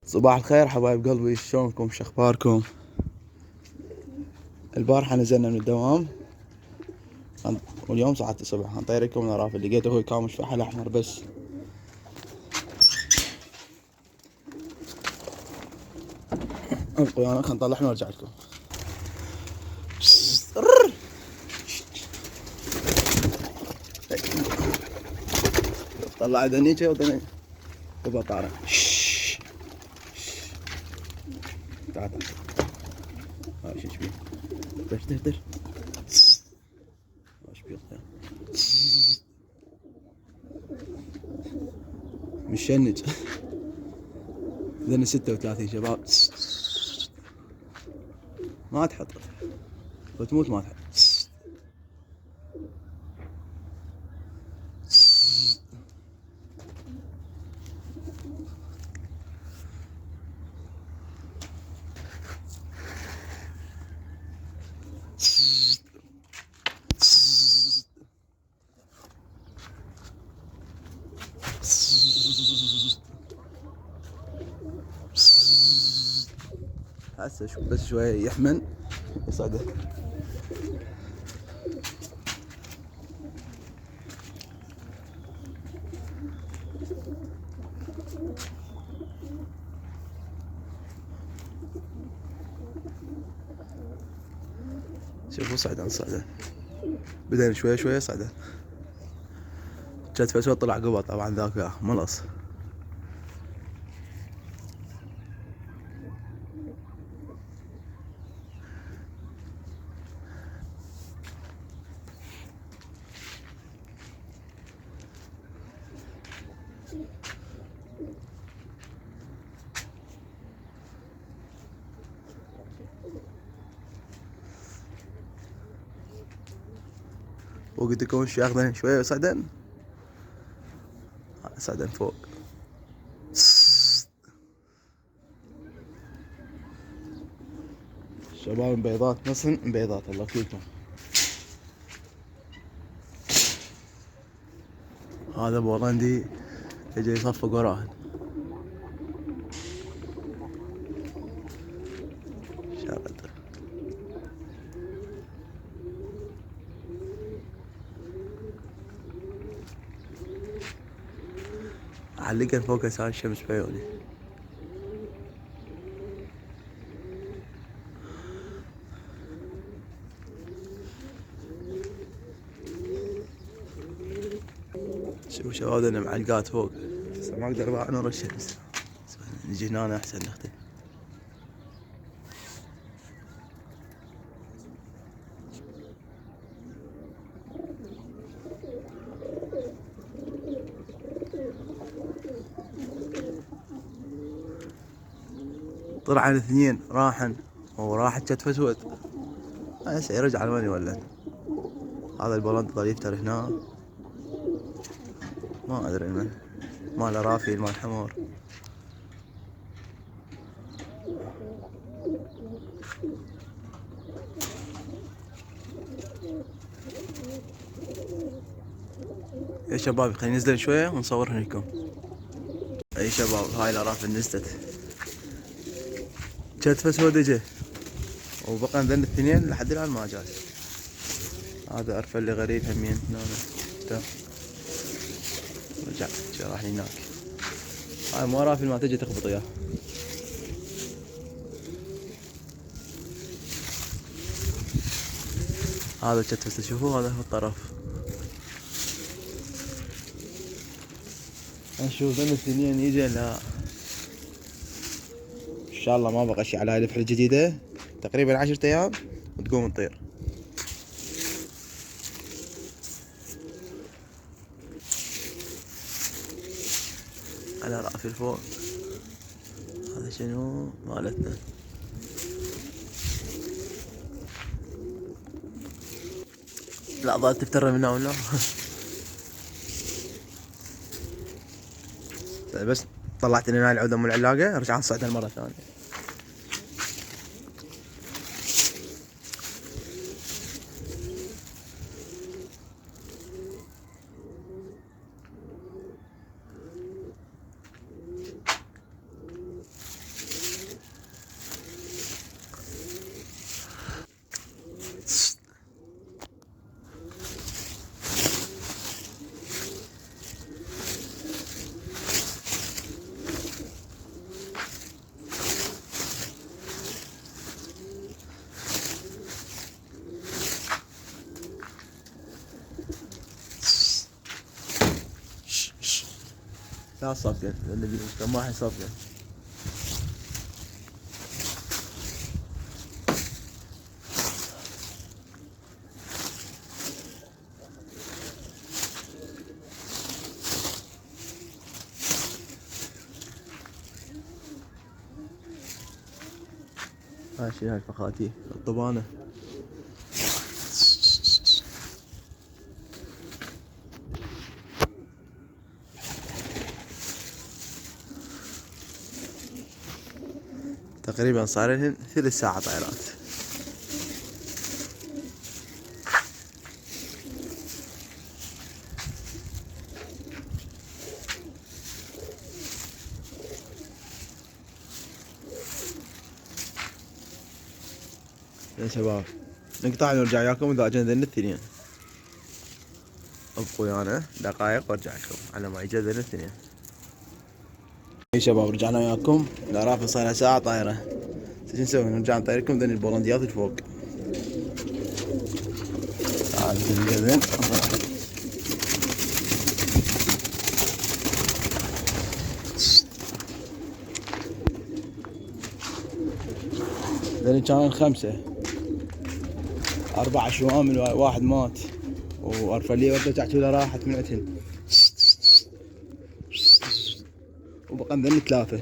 صباح الخير حبايب قلبي، شلونكم؟ شخباركم؟ البارحة نزلنا من الدوام واليوم ساعة 7 نطيركم من رافد. لقيت اخوي كامش فحل احمر بس. ابقوا انا خلنا نطلعهم وارجع لكم. طلع دنيجة ودنيجة تبغى طارق. تعال تعال هاي شو بيه؟ در ايش بيه؟ مشنج. ذن 36 شباب. ما تحط وتموت ما تحط. هسه بس شوية يحمن يصعده. شوفوا صعدان بدأنا شوية شوية صعدان. جت فسوة طلع قبل طبعا ذاك ملص. وقلت لكم ايش ياخذن شوية صعدان فوق. شباب بيضات نصن بيضات الله فيكم. هذا بولندي يجي يصفق وراهن. شغلته علقن فوق اساس الشمس بعيوني. شوفوا شباب انا معلقات فوق بس ما اقدر اطلع نور الشمس. نجي هنا احسن نختم. طلع الاثنين راحن وراحت كتف اسود. هسه يرجع لوين يولد. هذا البولند ظل يفتر هنا ما ادري من مال رافي مال حمار. يا شباب خلينا ننزل شوية ونصور هنيكم. اي شباب هاي الارافل نزلت كتف اسود اجى وبقى ذن الاثنين لحد الان ما جاز. هذا ارفل اللي غريب همين هنا رجع راح هناك. هاي مو رافل ما تجي تخبط وياه. هذا الكتف تشوفوه هذا هو الطرف. نشوف ذن الاثنين يجي. لا ان شاء الله ما بقى شي على هاي الفحل الجديدة تقريبا 10 ايام وتقوم تطير. على رافي الفوق. هذا شنو مالتنا. لا ظل تفتر من هنا ولا. بس طلعت لنا العودة من العلاقة رجعت صعدها مرة ثانية. لا صفقة اللي كم واحد صفقة. ماشي هاي الفخاتي الطبانة. تقريبا صار لهن 3 ساعة طائرات. يا شباب نقطع ونرجع وياكم اذا اجازن الاثنين. ابقوا ويانا دقائق وارجع لكم على ما يجازن الاثنين. يا شباب رجعنا وياكم. العرافة صار لها ساعة طايرة. شو نسوي؟ نرجع نطير لكم ذني البولنديات الفوق. تعال نجازن. ذني كانوا 5 4 شوامل واحد مات وارفليه وردة تعتوله راحت من عتن وبقى ذني 3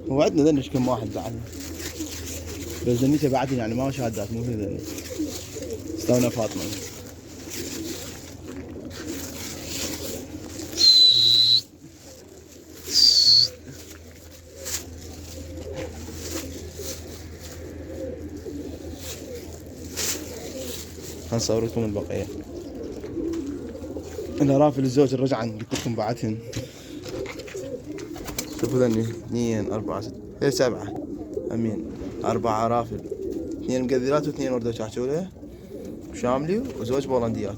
وعدنا ذني كم واحد بعدنا بس ذنيته بعدني يعني ما شهادات مو مثل ذني استونا فاطمة. هنصور لكم البقية. انا رافل الزوج الرجعن قلت لكم بعدهن. شوفوا ذني 2 4 6 هي 7 امين 4 رافل 2 مقذرات و2 وردة شعشولة وشاملي وزوج بولنديات.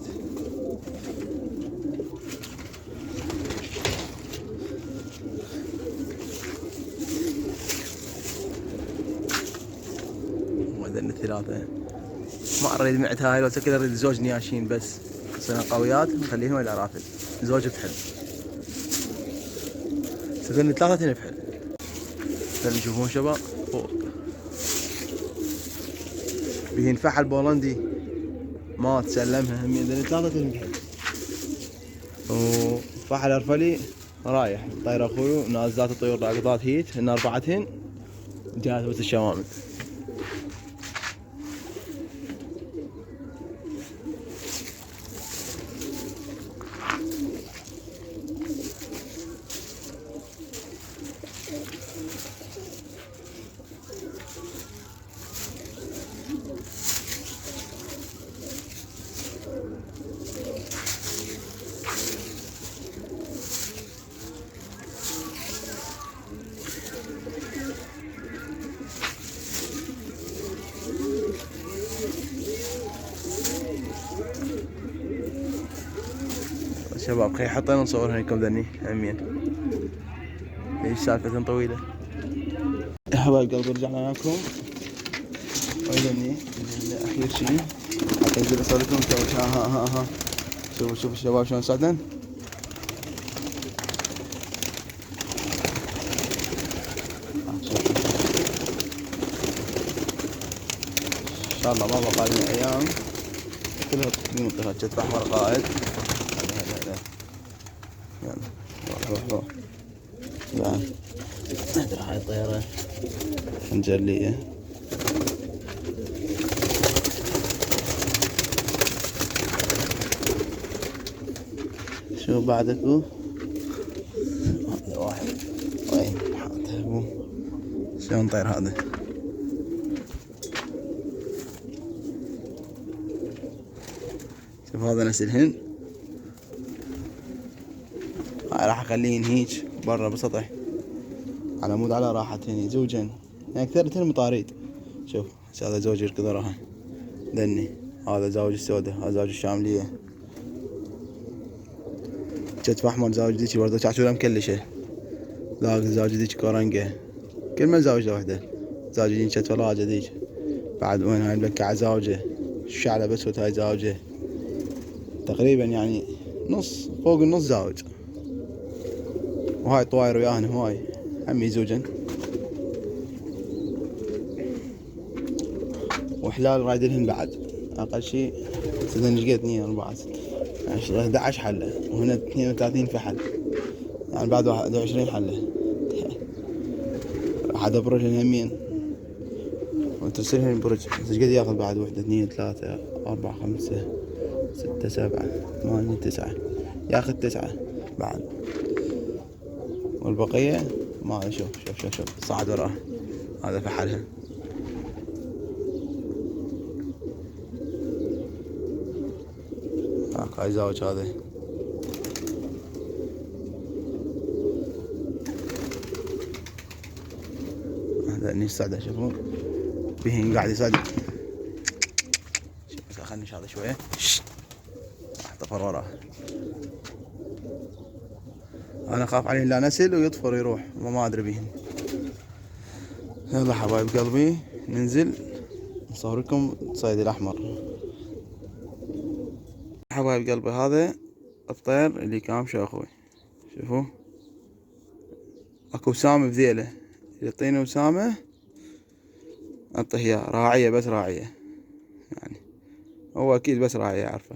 وذن 3 ما اريد معت هاي لو كذا اريد زوج نياشين بس صيرن قويات نخليهم الى رافل زوج بحل. سكن 3 بحل. اللي تشوفون شباب فوق بيهن فحل بولندي مات سلمها همين ذني 3 بحل. وفحل ارفلي رايح طير اخوي ناس ذات الطيور راقضات هيت هن 4 جاهز بس الشوامل. شباب خلي حطينا نصورها لكم ذني امين. ايش سالفة طويلة. يا حبايب قلبي رجعنا معكم وذني اخير شيء حتى انزل اصور لكم. ها شوفوا الشباب شلون صعدن. ان شاء الله ما بقى لنا ايام كلها منطقة جت احمر قائد. روح تعال ادري هاي الطيارة خنجرية. شوف بعدكو هذا واحد وين حاطه ابو شلون طير هذا. شوف هذا نفس الهند. هاي راح اخليهن هيج برا بالسطح على مود على راحتين زوجين يعني اكثر مطاريد. شوف هذا زوج يركض وراها ذني هذا زوج السوداء هذا زوج الشاملية كتف احمر زوج ذيك برضه شعشولة مكلشة ذاك زوج ذيك كورنجة كل من زوجة وحدة زوجين كتف راجة ذيك بعد وين هاي مبكعة زوجة الشعلة بس هاي زوجة تقريبا يعني نص فوق النص زوج وهاي طواير وياهن هواي عمي زوجن. وحلال رايدلهن بعد اقل شي سدن لقيت 2 4 11 حله، وهنا 32 فحل، يعني بعد 21 حله. راح ادبرلهن همين وترسلهن برج. ايش قد ياخذ بعد؟ 1 2 3 4 5 6 7 8 9، ياخذ 9 بعد. والبقية ما شوف صعد وراه. هذا فحلها. هاي زاوج هذا. هذا اني صعده شوفوا بهين قاعد يصعد. شوف خلني هذا شوية. راح طفر وراه. انا اخاف عليه لا نسل ويطفر يروح وما ادري بهن. يلا حبايب قلبي ننزل نصور لكم الصيد الاحمر. حبايب قلبي هذا الطير اللي كامشه اخوي. شوفوا اكو وسامة بذيله، يعطيني وسامة اعطيه اياه راعية، بس راعية يعني هو اكيد بس راعية عارفه.